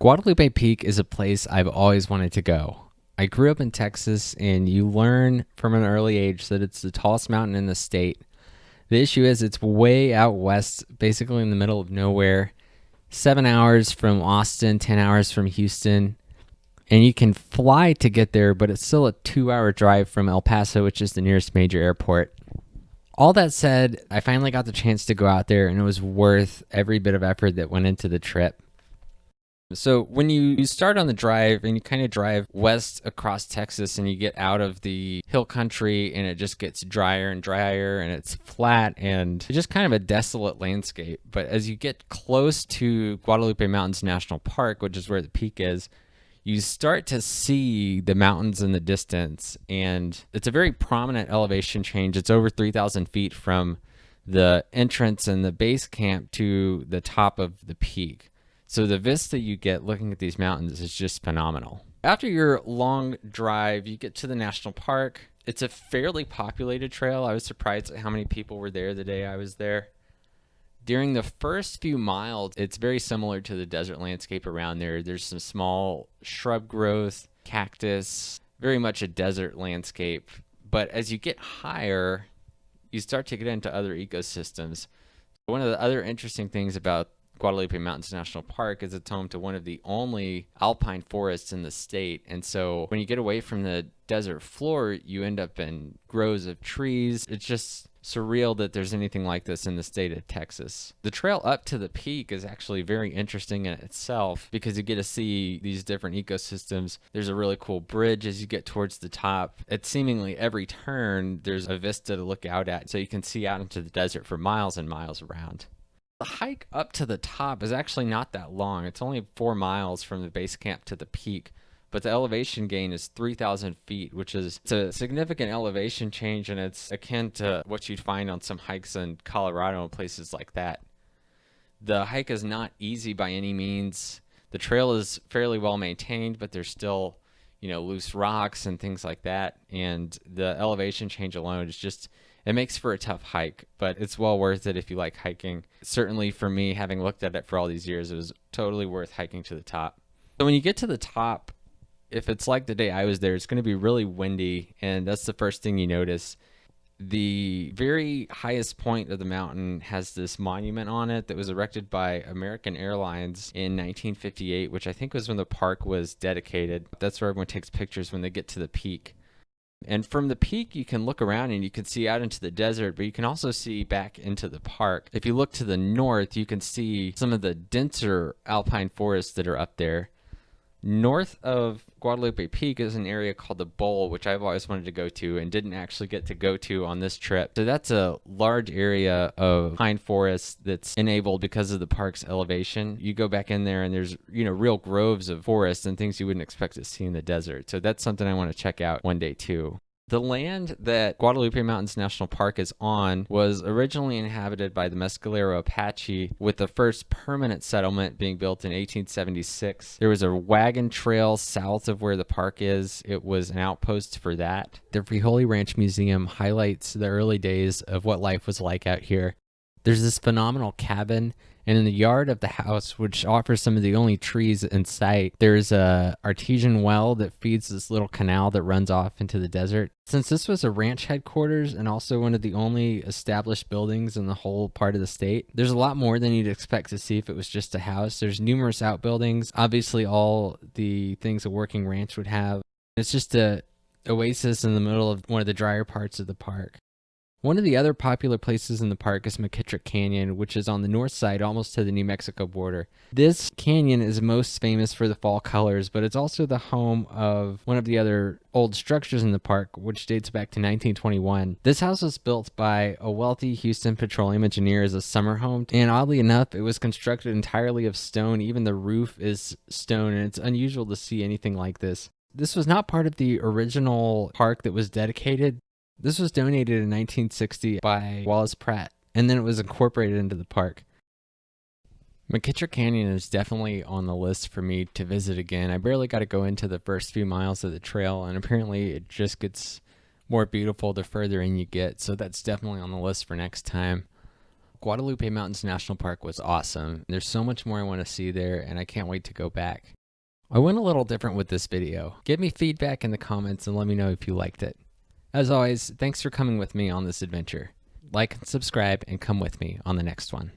Guadalupe Peak is a place I've always wanted to go. I grew up in Texas, and you learn from an early age that it's the tallest mountain in the state. The issue is it's way out west, basically in the middle of nowhere. 7 hours from Austin, 10 hours from Houston. And you can fly to get there, but it's still a 2-hour drive from El Paso, which is the nearest major airport. All that said, I finally got the chance to go out there, and it was worth every bit of effort that went into the trip. So when you start on the drive and you kind of drive west across Texas and you get out of the hill country, and it just gets drier and drier and it's flat and it's just kind of a desolate landscape. But as you get close to Guadalupe Mountains National Park, which is where the peak is, you start to see the mountains in the distance, and it's a very prominent elevation change. It's over 3,000 feet from the entrance and the base camp to the top of the peak. So the vista you get looking at these mountains is just phenomenal. After your long drive, you get to the national park. It's a fairly populated trail. I was surprised at how many people were there the day I was there. During the first few miles, it's very similar to the desert landscape around there. There's some small shrub growth, cactus, very much a desert landscape. But as you get higher, you start to get into other ecosystems. One of the other interesting things about Guadalupe Mountains National Park is it's home to one of the only alpine forests in the state. And so when you get away from the desert floor, you end up in groves of trees. It's just surreal that there's anything like this in the state of Texas. The trail up to the peak is actually very interesting in itself because you get to see these different ecosystems. There's a really cool bridge as you get towards the top. At seemingly every turn, there's a vista to look out at, so you can see out into the desert for miles and miles around. The hike up to the top is actually not that long. It's only 4 miles from the base camp to the peak, but the elevation gain is 3,000 feet, which is a significant elevation change, and it's akin to what you'd find on some hikes in Colorado and places like that. The hike is not easy by any means. The trail is fairly well maintained, but there's still, loose rocks and things like that, and the elevation change alone is just, it makes for a tough hike, but it's well worth it if you like hiking. Certainly for me, having looked at it for all these years, it was totally worth hiking to the top. So when you get to the top, if it's like the day I was there, it's going to be really windy, and that's the first thing you notice. The very highest point of the mountain has this monument on it that was erected by American Airlines in 1958, which I think was when the park was dedicated. That's where everyone takes pictures when they get to the peak. And from the peak, you can look around and you can see out into the desert, but you can also see back into the park. If you look to the north, you can see some of the denser alpine forests that are up there. North of Guadalupe Peak is an area called the Bowl, which I've always wanted to go to and didn't actually get to go to on this trip. So that's a large area of pine forest that's enabled because of the park's elevation. You go back in there and there's, real groves of forest and things you wouldn't expect to see in the desert. So that's something I want to check out one day too. The land that Guadalupe Mountains National Park is on was originally inhabited by the Mescalero Apache, with the first permanent settlement being built in 1876. There was a wagon trail south of where the park is. It was an outpost for that. The Frijole Ranch Museum highlights the early days of what life was like out here. There's this phenomenal cabin, and in the yard of the house, which offers some of the only trees in sight, there's a artesian well that feeds this little canal that runs off into the desert. Since this was a ranch headquarters and also one of the only established buildings in the whole part of the state, there's a lot more than you'd expect to see if it was just a house. There's numerous outbuildings, obviously all the things a working ranch would have. It's just a oasis in the middle of one of the drier parts of the park. One of the other popular places in the park is Mckittrick Canyon, which is on the north side, almost to the New Mexico border. This canyon is most famous for the fall colors, but it's also the home of one of the other old structures in the park, which dates back to 1921. This house was built by a wealthy Houston petroleum engineer as a summer home, and oddly enough, it was constructed entirely of stone. Even the roof is stone, and it's unusual to see anything like this. This was not part of the original park that was dedicated. This was donated in 1960 by Wallace Pratt, and then it was incorporated into the park. Mckittrick Canyon is definitely on the list for me to visit again. I barely got to go into the first few miles of the trail, and apparently it just gets more beautiful the further in you get, so that's definitely on the list for next time. Guadalupe Mountains National Park was awesome. There's so much more I want to see there, and I can't wait to go back. I went a little different with this video. Give me feedback in the comments and let me know if you liked it. As always, thanks for coming with me on this adventure. Like and subscribe and come with me on the next one.